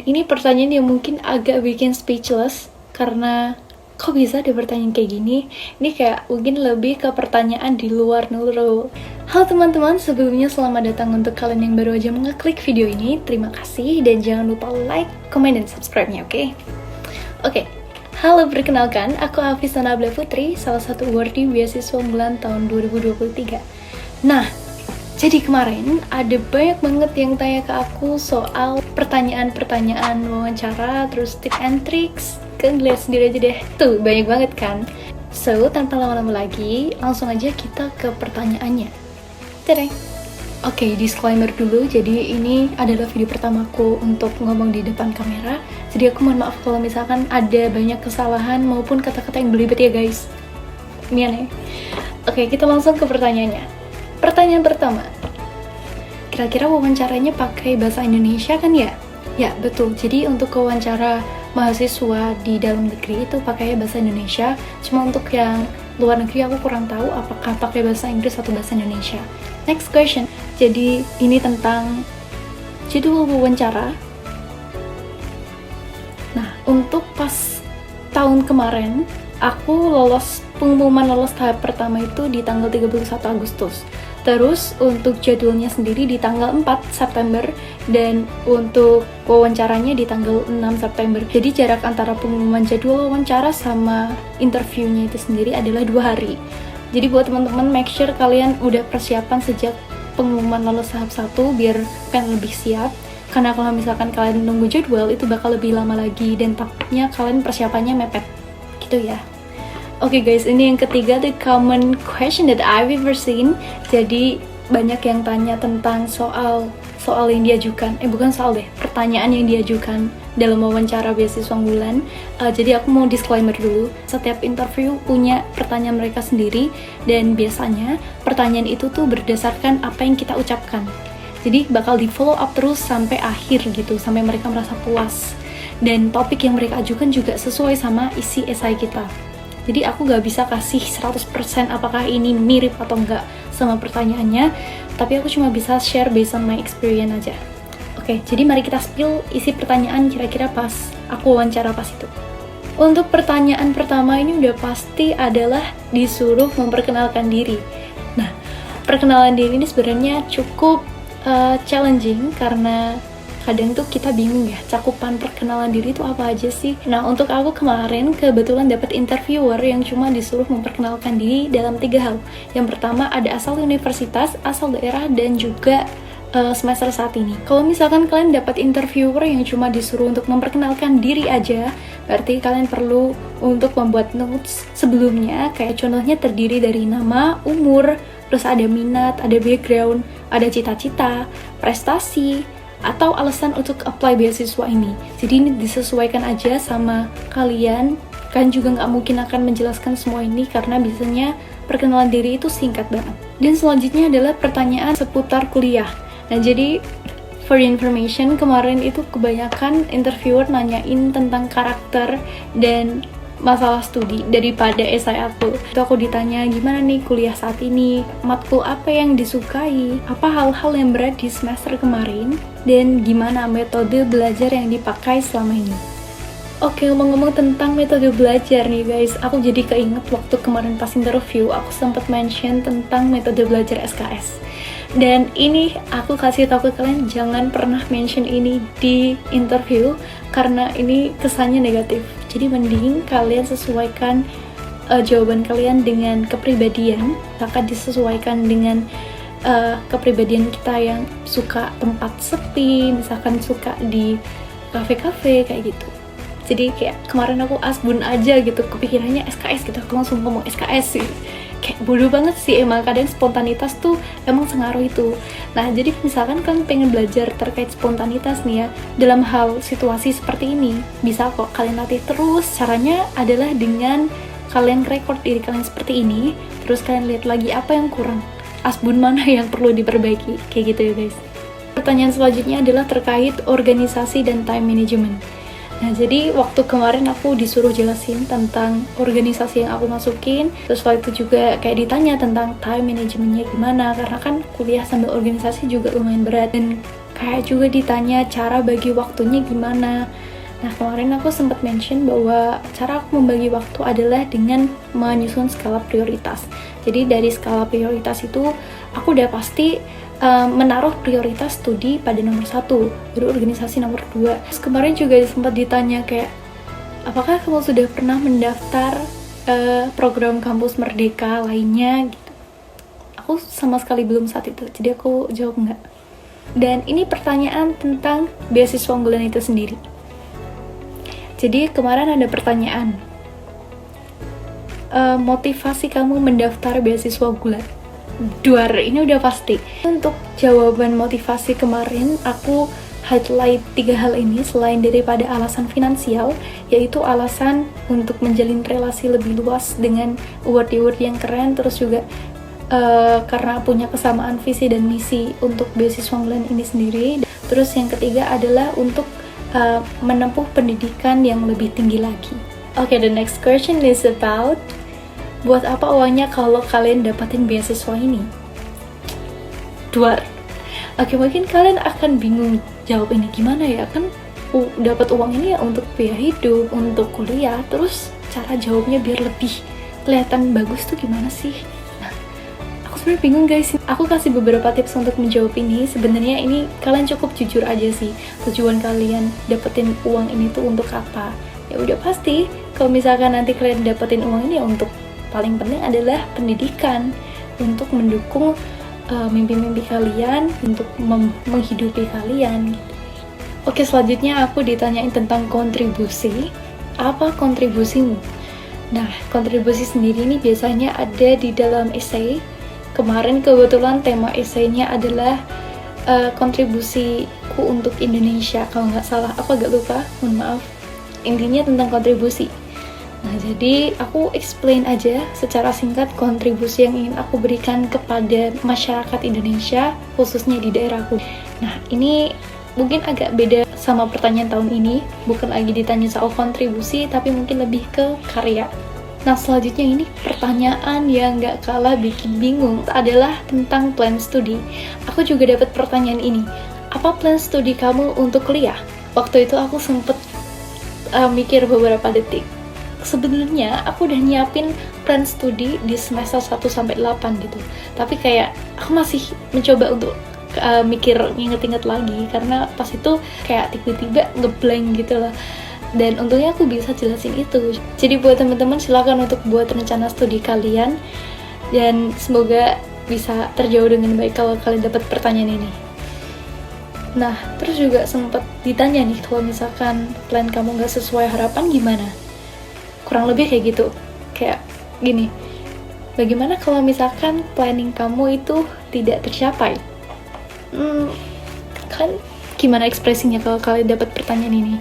Ini pertanyaan yang mungkin agak bikin speechless, karena kok bisa ada pertanyaan kayak gini? Ini kayak mungkin lebih ke pertanyaan di luar nurul. Halo teman-teman, sebelumnya selamat datang untuk kalian yang baru aja ngeklik video ini. Terima kasih dan jangan lupa like, comment, dan subscribe-nya, oke? Oke, halo, perkenalkan, aku Hafizah Nabila Putri, salah satu awardee beasiswa unggulan tahun 2023. Nah, jadi kemarin ada banyak banget yang tanya ke aku soal pertanyaan-pertanyaan wawancara, terus tips and tricks. Kan lihat sendiri aja deh, tuh banyak banget kan. So, tanpa lama-lama lagi, langsung aja kita ke pertanyaannya. Tadang! Oke, disclaimer dulu, jadi ini adalah video pertamaku untuk ngomong di depan kamera. Jadi aku mohon maaf kalau misalkan ada banyak kesalahan maupun kata-kata yang belibet ya guys. Mian ya. Oke, kita langsung ke pertanyaannya. Pertanyaan pertama, kira-kira wawancaranya pakai bahasa Indonesia kan ya? Ya, betul. Jadi untuk wawancara mahasiswa di dalam negeri itu pakai bahasa Indonesia. Cuma untuk yang luar negeri aku kurang tahu apakah pakai bahasa Inggris atau bahasa Indonesia. Next question. Jadi ini tentang jadwal wawancara. Nah, untuk pas tahun kemarin, aku pengumuman lolos tahap pertama itu di tanggal 31 Agustus. Terus untuk jadwalnya sendiri di tanggal 4 September dan untuk wawancaranya di tanggal 6 September. Jadi jarak antara pengumuman jadwal wawancara sama interviewnya itu sendiri adalah 2 hari. Jadi buat teman-teman, make sure kalian udah persiapan sejak pengumuman lolos tahap 1 biar kalian lebih siap. Karena kalau misalkan kalian nunggu jadwal itu bakal lebih lama lagi dan takutnya kalian persiapannya mepet. Gitu ya. Oke guys, ini yang ketiga, the common question that I've ever seen. Jadi banyak yang tanya tentang soal yang diajukan, pertanyaan yang diajukan dalam wawancara beasiswa unggulan. Jadi aku mau disclaimer dulu, setiap interview punya pertanyaan mereka sendiri dan biasanya pertanyaan itu tuh berdasarkan apa yang kita ucapkan. Jadi bakal di follow up terus sampai akhir gitu, sampai mereka merasa puas. Dan topik yang mereka ajukan juga sesuai sama isi esai kita. Jadi aku gak bisa kasih 100% apakah ini mirip atau enggak sama pertanyaannya, tapi aku cuma bisa share based on my experience aja. Oke, jadi mari kita spill isi pertanyaan kira-kira pas aku wawancara pas itu. Untuk pertanyaan pertama ini udah pasti adalah disuruh memperkenalkan diri. Nah, perkenalan diri ini sebenarnya cukup challenging karena kadang tuh kita bingung ya, cakupan perkenalan diri itu apa aja sih? Nah, untuk aku kemarin kebetulan dapat interviewer yang cuma disuruh memperkenalkan diri dalam 3 hal. Yang pertama ada asal universitas, asal daerah, dan juga semester saat ini. Kalau misalkan kalian dapat interviewer yang cuma disuruh untuk memperkenalkan diri aja, berarti kalian perlu untuk membuat notes sebelumnya, kayak contohnya terdiri dari nama, umur, terus ada minat, ada background, ada cita-cita, prestasi, atau alasan untuk apply beasiswa ini. Jadi ini disesuaikan aja sama kalian. Kalian juga nggak mungkin akan menjelaskan semua ini karena biasanya perkenalan diri itu singkat banget. Dan selanjutnya adalah pertanyaan seputar kuliah. Nah, jadi for information, kemarin itu kebanyakan interviewer nanyain tentang karakter dan masalah studi daripada esai aku. Itu aku ditanya gimana nih kuliah saat ini, matkul apa yang disukai, apa hal-hal yang berat di semester kemarin, dan gimana metode belajar yang dipakai selama ini. Oke, ngomong-ngomong tentang metode belajar nih guys, aku jadi keinget waktu kemarin pas interview, aku sempat mention tentang metode belajar SKS. Dan ini aku kasih tahu ke kalian, jangan pernah mention ini di interview karena ini kesannya negatif. Jadi mending kalian sesuaikan jawaban kalian dengan kepribadian, akan disesuaikan dengan kepribadian kita yang suka tempat sepi, misalkan suka di kafe-kafe kayak gitu. Jadi kayak kemarin aku asbun aja gitu, kepikirannya SKS gitu, aku langsung ngomong SKS sih. Kayak bodoh banget sih, emang kadang spontanitas tuh emang sengaruh itu. Nah, jadi misalkan kalian pengen belajar terkait spontanitas nih ya, dalam hal situasi seperti ini, bisa kok kalian latih terus. Caranya adalah dengan kalian record diri kalian seperti ini, terus kalian lihat lagi apa yang kurang, asbun mana yang perlu diperbaiki, kayak gitu ya guys. Pertanyaan selanjutnya adalah terkait organisasi dan time management. Nah, jadi waktu kemarin aku disuruh jelasin tentang organisasi yang aku masukin, terus waktu itu juga kayak ditanya tentang time managementnya gimana, karena kan kuliah sambil organisasi juga lumayan berat. Dan Kayak juga ditanya cara bagi waktunya gimana. Nah, kemarin aku sempat mention bahwa cara aku membagi waktu adalah dengan menyusun skala prioritas. Jadi dari skala prioritas itu aku udah pasti menaruh prioritas studi pada nomor 1, baru organisasi nomor 2. Terus kemarin juga sempat ditanya kayak, apakah kamu sudah pernah mendaftar program kampus merdeka lainnya gitu. Aku sama sekali belum saat itu, jadi aku jawab enggak. Dan ini pertanyaan tentang beasiswa unggulan itu sendiri. Jadi kemarin ada pertanyaan, motivasi kamu mendaftar beasiswa unggulan. Duar, ini udah pasti. Untuk jawaban motivasi kemarin, aku highlight 3 hal ini selain daripada alasan finansial, yaitu alasan untuk menjalin relasi lebih luas dengan award-award yang keren, terus juga karena punya kesamaan visi dan misi untuk beasiswa unggulan ini sendiri. Terus yang ketiga adalah untuk menempuh pendidikan yang lebih tinggi lagi. Okay, the next question is about buat apa uangnya kalau kalian dapatin beasiswa ini? Duar. Oke, mungkin kalian akan bingung jawab ini gimana ya, kan dapat uang ini ya untuk biaya hidup, untuk kuliah. Terus cara jawabnya biar lebih kelihatan bagus tuh gimana sih? Nah, aku sebenarnya bingung guys. Aku kasih beberapa tips untuk menjawab ini. Sebenarnya ini kalian cukup jujur aja sih. Tujuan kalian dapetin uang ini tuh untuk apa? Ya udah pasti kalau misalkan nanti kalian dapetin uang ini ya untuk paling penting adalah pendidikan, untuk mendukung mimpi-mimpi kalian, untuk menghidupi kalian gitu. Oke, selanjutnya aku ditanyain tentang kontribusi. Apa kontribusimu? Nah, kontribusi sendiri ini biasanya ada di dalam esai. Kemarin kebetulan tema esainya adalah kontribusiku untuk Indonesia, kalau nggak salah, aku agak lupa, mohon maaf. Intinya tentang kontribusi. Nah, jadi aku explain aja secara singkat kontribusi yang ingin aku berikan kepada masyarakat Indonesia, khususnya di daerahku. Nah, ini mungkin agak beda sama pertanyaan tahun ini, bukan lagi ditanya soal kontribusi, tapi mungkin lebih ke karya. Nah, selanjutnya ini pertanyaan yang gak kalah bikin bingung adalah tentang plan studi. Aku juga dapat pertanyaan ini, apa plan studi kamu untuk kuliah? Waktu itu aku sempet mikir beberapa detik. Sebenarnya aku udah nyiapin plan studi di semester 1-8 gitu. Tapi kayak aku masih mencoba untuk nginget-inget lagi, karena pas itu kayak tiba-tiba ngeblank gitu lah. Dan untungnya aku bisa jelasin itu. Jadi buat teman-teman silakan untuk buat rencana studi kalian, dan semoga bisa terjawab dengan baik kalau kalian dapat pertanyaan ini. Nah, terus juga sempat ditanya nih, kalau misalkan plan kamu nggak sesuai harapan gimana? Kurang lebih kayak gitu, kayak gini, bagaimana kalau misalkan planning kamu itu tidak tercapai? Kan gimana ekspresinya kalau kalian dapat pertanyaan ini?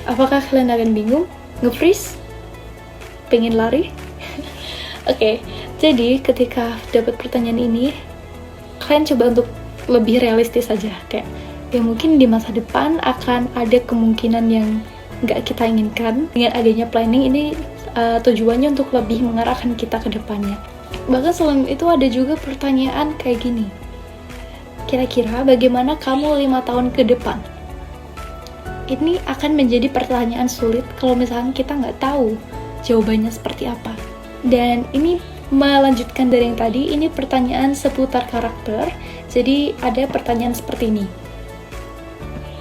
Apakah kalian akan bingung, nge-freeze, pengen lari? Oke, jadi ketika dapat pertanyaan ini, kalian coba untuk lebih realistis aja, kayak ya mungkin di masa depan akan ada kemungkinan yang nggak kita inginkan. Dengan adanya planning ini tujuannya untuk lebih mengarahkan kita ke depannya. Bahkan selain itu ada juga pertanyaan kayak gini, kira-kira bagaimana kamu 5 tahun ke depan? Ini akan menjadi pertanyaan sulit kalau misalnya kita nggak tahu jawabannya seperti apa. Dan ini melanjutkan dari yang tadi, ini pertanyaan seputar karakter. Jadi ada pertanyaan seperti ini,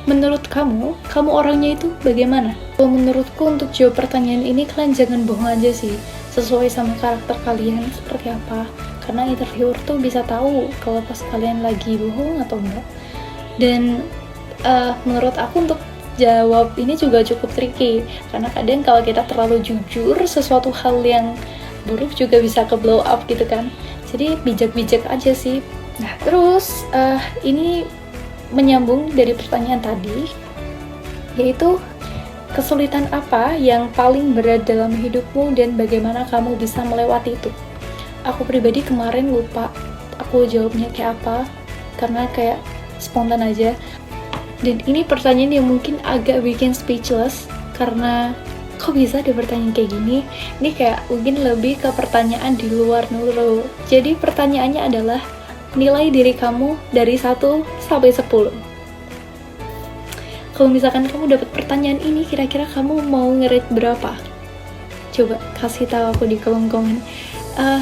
menurut kamu orangnya itu bagaimana? Kalau menurutku untuk jawab pertanyaan ini kalian jangan bohong aja sih, sesuai sama karakter kalian seperti apa. Karena interviewer tuh bisa tahu kalau pas kalian lagi bohong atau enggak. Dan menurut aku untuk jawab ini juga cukup tricky, karena kadang kalau kita terlalu jujur, sesuatu hal yang buruk juga bisa ke blow up gitu kan. Jadi bijak-bijak aja sih. Nah, terus ini menyambung dari pertanyaan tadi, yaitu kesulitan apa yang paling berat dalam hidupmu dan bagaimana kamu bisa melewati itu. Aku pribadi kemarin lupa aku jawabnya kayak apa, karena kayak spontan aja. Dan ini pertanyaan yang mungkin agak bikin speechless, karena kok bisa ada pertanyaan kayak gini. Ini kayak mungkin lebih ke pertanyaan di luar neuro. Jadi pertanyaannya adalah, nilai diri kamu dari 1 sampai 10. Kalau misalkan kamu dapat pertanyaan ini, kira-kira kamu mau nge-rate berapa? Coba kasih tahu aku di kolom komen.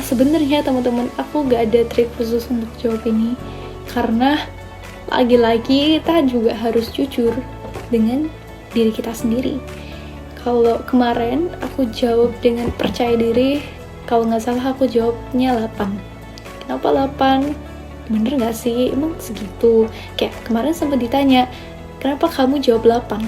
Sebenarnya teman-teman, aku gak ada trik khusus untuk jawab ini, karena lagi-lagi kita juga harus jujur dengan diri kita sendiri. Kalau kemarin aku jawab dengan percaya diri, kalau nggak salah aku jawabnya 8. Kenapa 8? Bener nggak sih? Emang segitu? Kayak kemarin sempat ditanya, kenapa kamu jawab 8?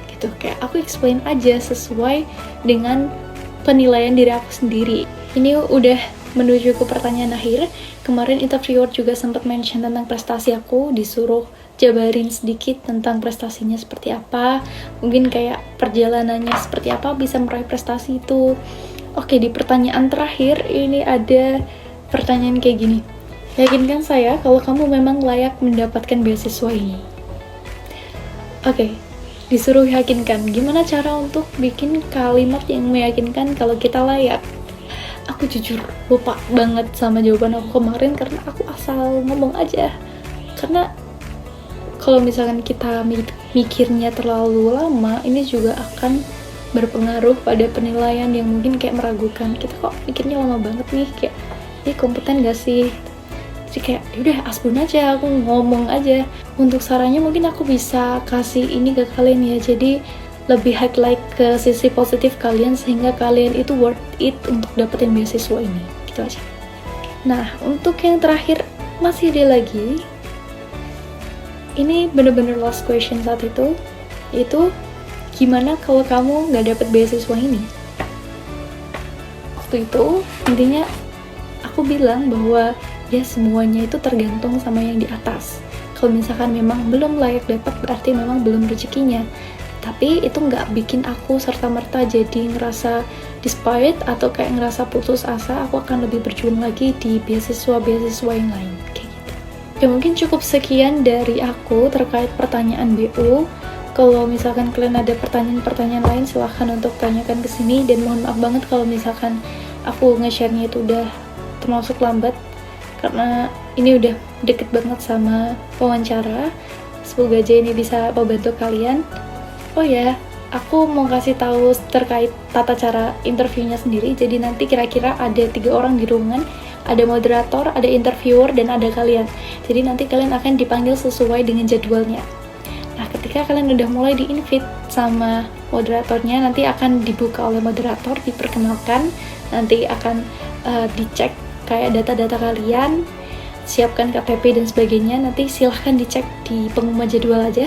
Gitu, kayak aku explain aja sesuai dengan penilaian diri aku sendiri. Ini udah menuju ke pertanyaan akhir. Kemarin interviewer juga sempat mention tentang prestasi aku, disuruh jabarin sedikit tentang prestasinya seperti apa, mungkin kayak perjalanannya seperti apa bisa meraih prestasi itu. Oke, di pertanyaan terakhir ini ada pertanyaan kayak gini. Yakinkan saya kalau kamu memang layak mendapatkan beasiswa ini. Oke, disuruh yakinkan. Gimana cara untuk bikin kalimat yang meyakinkan kalau kita layak? Aku jujur lupa banget sama jawaban aku kemarin karena aku asal ngomong aja. Karena kalau misalkan kita mikirnya terlalu lama, ini juga akan berpengaruh pada penilaian yang mungkin kayak meragukan. Kita kok mikirnya lama banget nih, kayak ini kompeten gak sih? Jadi kayak udah asbun aja, aku ngomong aja. Untuk sarannya mungkin aku bisa kasih ini ke kalian ya, jadi lebih highlight ke sisi positif kalian sehingga kalian itu worth it untuk dapetin beasiswa ini, gitu aja. Nah, untuk yang terakhir masih ada lagi. Ini bener-bener last question saat itu, yaitu gimana kalau kamu nggak dapet beasiswa ini? Waktu itu intinya aku bilang bahwa ya semuanya itu tergantung sama yang di atas. Kalau misalkan memang belum layak dapat, berarti memang belum rezekinya. Tapi itu nggak bikin aku serta-merta jadi ngerasa despite atau kayak ngerasa putus asa. Aku akan lebih berjuang lagi di beasiswa-beasiswa yang lain, kayak gitu. Ya mungkin cukup sekian dari aku terkait pertanyaan BU. Kalau misalkan kalian ada pertanyaan-pertanyaan lain, silahkan untuk tanyakan ke sini. Dan mohon maaf banget kalau misalkan aku nge-share-nya itu udah termasuk lambat, karena ini udah deket banget sama wawancara. Semoga aja ini bisa membantu kalian. Oh ya, aku mau kasih tahu terkait tata cara interviewnya sendiri. Jadi nanti kira-kira ada 3 orang di ruangan, ada moderator, ada interviewer, dan ada kalian. Jadi nanti kalian akan dipanggil sesuai dengan jadwalnya. Nah, ketika kalian udah mulai di-invite sama moderatornya, nanti akan dibuka oleh moderator, diperkenalkan, nanti akan dicek kayak data-data kalian, siapkan KTP dan sebagainya. Nanti silahkan dicek di pengumuman jadwal aja.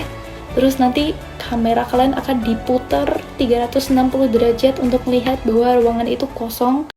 Terus nanti kamera kalian akan diputar 360 derajat untuk melihat bahwa ruangan itu kosong.